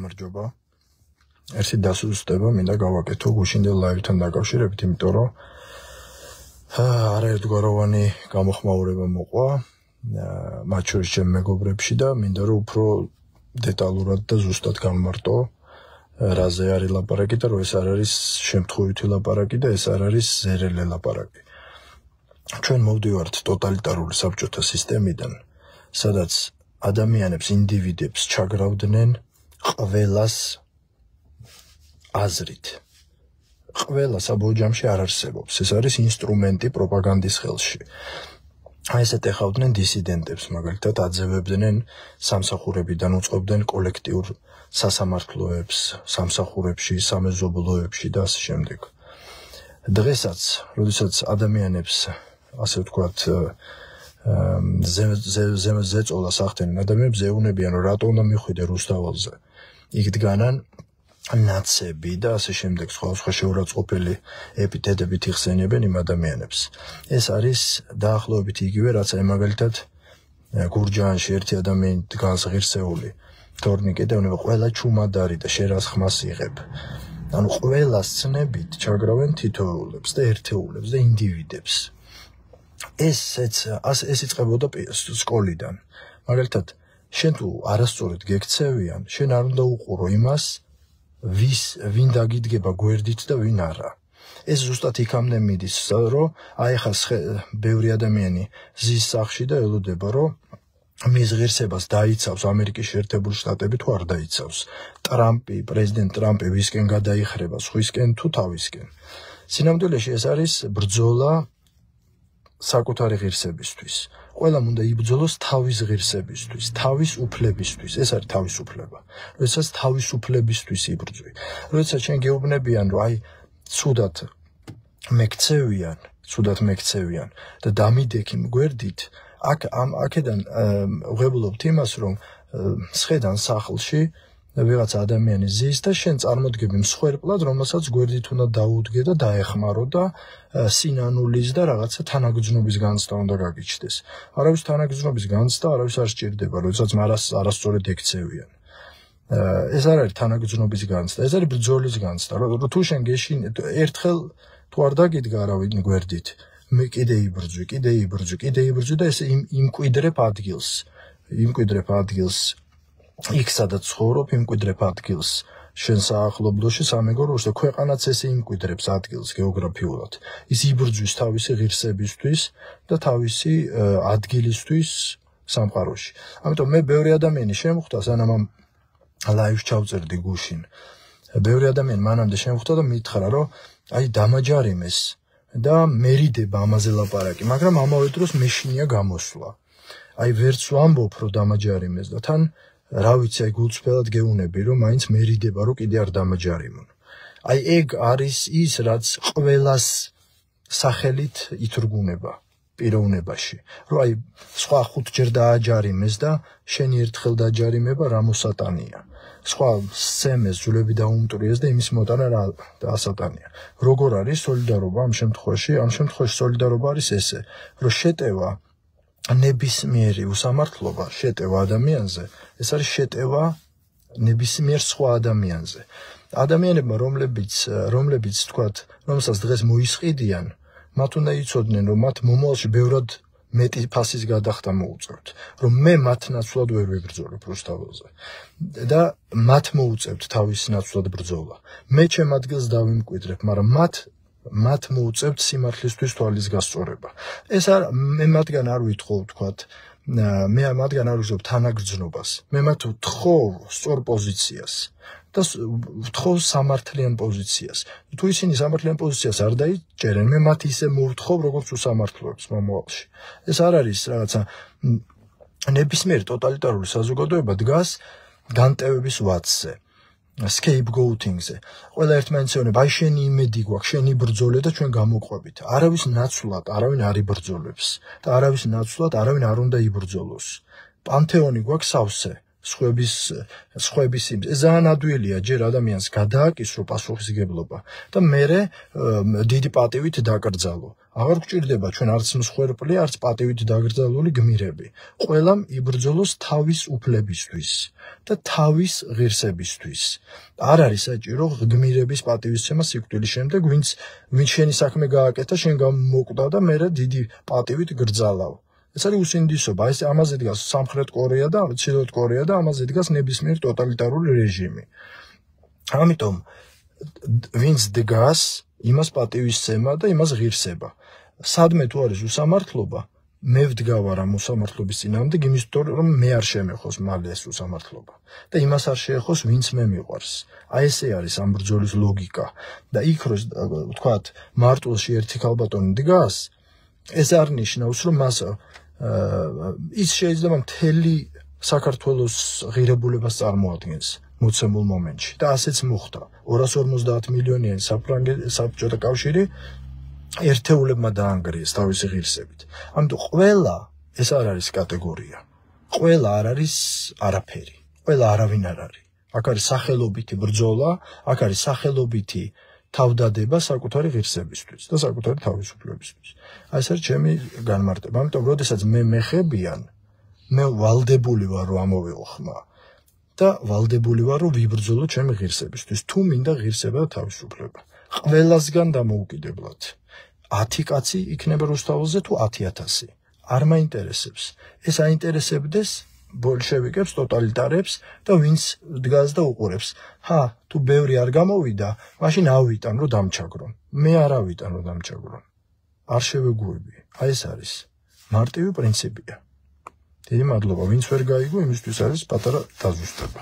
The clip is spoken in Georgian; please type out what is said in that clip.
გამარჯობა. Ერთი დასუსტება მინდა გავაკეთო გუშინდელ ლაივთან დაკავშირებით, იმიტომ რომ არაერთგვაროვანი გამოხმაურება მოყვა მათ შორის ჩემ მეგობრებში და მინდა რომ უფრო დეტალურად და ზუსტად განმარტო რაზე არის ლაპარაკი და რომ ეს არ არის შემთხვევითი ლაპარაკი და ეს არ არის ზერელე ლაპარაკი. ჩვენ მოვდივართ ტოტალიტარული საბჭოთა სისტემიდან, სადაც ადამიანებს, ინდივიდებს ჩაგრავდნენ ყველას აზრით. ყველა საბოჯამში არ არსებობს. ეს არის ინსტრუმენტი პროპაგანდის ხელში. ესეთ ეხავდნენ დისიდენტებს, მაგალითად აძევებდნენ სამსახურებიდან, უწყობდნენ კოლექტიურ სასამართლოებს, სამსახურებში, სამეზობლოებში და ასე შემდეგ. დღესაც, როდესაც ადამიანებს, ასე ვთქვათ, ზეწოლას ახდენენ ადამიანებს, ეუბნებიან, რომ რატო უნდა მიხვიდე რუსთაველზე. იქ დგანან ნაცები და ასე შემდეგ სხვა შეურაცხყოფელი ეპითეტებით იხსენებენ იმ ადამიანებს. ეს არის დაახლოებით იგივე, რაც აი მაგალითად გურჯაანში ერთი ადამიანი დგანს ღირსეული თორნიკე და უნება ყველა ჩუმადარი და შენ რას ხმას იღებ. ანუ ყველას ცნებით ჩაგრავენ თითოეულებს და ერთეულებს და ინდივიდებს. ეს იწყებოდა სკოლიდან. მაგალითად, შენ თუ არასწორად გექცევიან, შენ არ უნდა უყურო იმას, ვინ დაგიდგება გვერდით და ვინ არა. ეს ზუსტად იქამდე მიდის, რომ აი ხა ბევრი ადამიანი ზის სახში და ელოდება, რომ მის ღირსებას დაიცავს ამერიკის შეერთებული შტატები თუ არ დაიცავს. პრეზიდენტ ტრამპი ვისკენ გადაიხრება, სხვისკენ თუ თავისკენ. სინამდვილეში ეს არის ბრძოლა საკუთარი ღირსებისთვის. ყველამ უნდა იბრძოლოს თავის ღირსებისთვის, თავის უფლებისთვის. ეს არის თავისუფლება. როდესაც თავისუფლებისთვის იბრძვი. როდესაც შენ გეუბნებიან, რომ აი ცუდად მეკცევიან და დამიდექი გვერდით, აქედან ვღებულობთ იმას, რომ სხედან სახლში ვიღაც ადამიანი ზის და შენ წარმოდგები მსხვერპლად, რომელსაც გვერდით უნდა დაუდგე და დაეხმარო და სინანულის და რაღაცა თანაგრძნობის განცდა უნდა გაგიჩნდეს. არავის თანაგრძნობის განცდა არავის არ სჭირდება, როდესაც მარას არასწორად ექცევიან. ეს არ არის თანაგრძნობის განცდა, ეს არის ბრძოლის განცდა. რომ თუ შენ ერთხელ თუ არ დაგიდგა არავინ გვერდით, მე კიდე იბრძვი და ეს იმკვიდრებ ადგილს. იქ სადაც ცხოვრობ, იმკვიდრებ ადგილს შენ საახლობლოში, სამეგობროში და ქვეყანაც ესე იმკვიდრებს ადგილს გეოგრაფიულად. ის იბრძვის თავისი ღირსებისთვის და თავისი ადგილისთვის სამყაროში. ამიტომ მე ბევრი ადამიანი შემხვდა, სანამ ამ ლაივს ჩავწერდი გუშინ. ბევრი ადამიანი მანამდე შემხვდა და მითხრა, რომ აი დამაჯარიმეს და მერიდება ამაზე ლაპარაკი, მაგრამ ამავე დროს მეშინია გამოსვლა. აი ვერც ვამბობ, რომ დამაჯარიმეს და თან რა ვიცი, აი გულწრფელად გეუნები, რომ მაინც მერიდება, რომ კიდე არ დამაჯარიმონ. აი ეგ არის ის, რაც ყველას სახელით ითრგუნება პიროვნებაში. რომ აი სხვა 5 ჯერ დააჯარიმეს და შენი ერთხელ დაჯარიმება რა მოსატანია. სხვა სცემეს, ძვლები დაუმტვრიეს და იმის მოტანა რა ასატანია. როგორ არის სოლიდარობა ამ შემთხვევაში? ამ შემთხვევაში სოლიდარობა არის ესე, რომ შეტევა ნებისმიერი უსამართლობა, შეტევა ადამიანზე, ეს არის შეტევა ნებისმიერ სხვა ადამიანზე. ადამიანებმა, რომლებიც თქვათ, რომელსაც დღეს მოისყიდიან, მათ უნდა იცოდნენ, რომ მათ მომავალში ბევრად მეტი ფასის გადახდა მოუწევთ, რომ მე მათ ნაცვლად ვერ ვიბრძოლებ რუსთაველზე და მათ მოუწევთ თავის ნაცვლად ბრძოლა. მე ჩემ ადგილს დავიმკვიდრებ, მაგრამ მათ მოუწევთ სიმართლისთვის თვალის გასწორება. მე მათგან არ ვითხოვ, თქვათ, მე მათგან არ ვიზობ თანაგრძნობას. მე მათ ვთხოვ სწორ პოზიციას და ვთხოვ სამართლიან პოზიციას. თუ ისინი სამართლიან პოზიციას არ დაიჭერენ, მე მათ ისე მოვთხოვ, როგორც უსამართლოებს მომავალში. ეს არ არის რაღაცა ნებისმიერი ტოტალიტარული საზოგადოება დგას განტევების ვაცზე. scapegoating-ზე. ყველა ერთმანეთს ეუბნება, აი შენი იმედი გვაქვს, შენი ბრძოლე და ჩვენ გამოყვებით. არავის ნაცვლად არავინ არ იბრძოლებს და არავის ნაცვლად არავინ არ უნდა იბრძოლოს. პანთეონი გვაქვს სავსე, სხვების იმს. ეს ძალიან ადვილია ჯერ ადამიანს გადააკისრო პასუხისგებლობა და მერე დიდი პატივით დაკრძალო. აღარ გვჭირდება ჩვენ არც მსხვერპლი, არც პატივით დაკრძალული გმირები. ყველამ იბრძოლოს თავის უფლებისთვის და თავის ღირსებისთვის. არ არის საჭირო გმირების პატივისცემა სიკვდილის შემდეგ, ვინც შენი საქმე გააკეთა, შენ გამომკვდა და მე დიდი პატივით გრძალავ. ეს არის უსინდისობა. ეს ამაზე დგას სამხრეთ კორეა და ჩრდილოეთ კორეა და ამაზე დგას ნებისმიერ ტოტალიტარული რეჟიმი. ამიტომ ვინც დგას, იმას პატივისცემა და იმას ღირსება. სადმე თუ არის უსამართლობა, მე ვდგავარ ამ უსამართლობის წინააღმდეგ, იმიტომ რომ მე არ შემეხოს მალე ეს უსამართლობა და იმას არ შეეხოს, ვინც მე მიყვარს. აი ესე არის ამ ბრძოლის ლოგიკა და იქ რო ვთქვათ, მარტვილში ერთი ქალბატონი დგას, ეს არ ნიშნავს, რომ მას ის შეიძლება მთელი საქართველოს ღირებულებას წარმოადგენს მოცემულ მომენტში და ასეც მოხდა. 250 მილიონიანი საბჭოთა კავშირი ერთეულებმა დაანგრიეს თავისი ღირსებით. ამიტომ ყველა ეს არ არის კატეგორია. ყველა არ არის არაფერი. ყველა არავინ არ არის. აქ არის სახელობითი ბრძოლა, აქ არის სახელობითი თავდადება საკუთარი ღირსებისთვის და საკუთარი თავისუფლებისთვის. აი ეს არის ჩემი განმარტება. ამიტომ როდესაც მე მეხებიან, მე ვალდებული ვარ რომ ამოვიღო ხმა და ვალდებული ვარ რომ ვიბრძოლო ჩემი ღირსებისთვის. თუ მინდა ღირსება და თავისუფლება. ყველასგან დამოუკიდებლად. 10 კაცი იქნება რუსთაველზე თუ 10,000. არ მაინტერესებს. ეს აინტერესებდეს ბოლშევიკებს, ტოტალიტარებს და ვინც დგას და უყურებს. თუ ბევრი არ გამოვიდა, მაშინ ავიტან რომ დამჩაგრონ. მე არ ავიტან რომ დამჩაგრონ. არ შევეგუები. აი ეს არის მარტივი პრინციპია. დიდი მადლობა, ვინც ვერ გაიგო, იმისთვის არის პატარა დაზუსტება.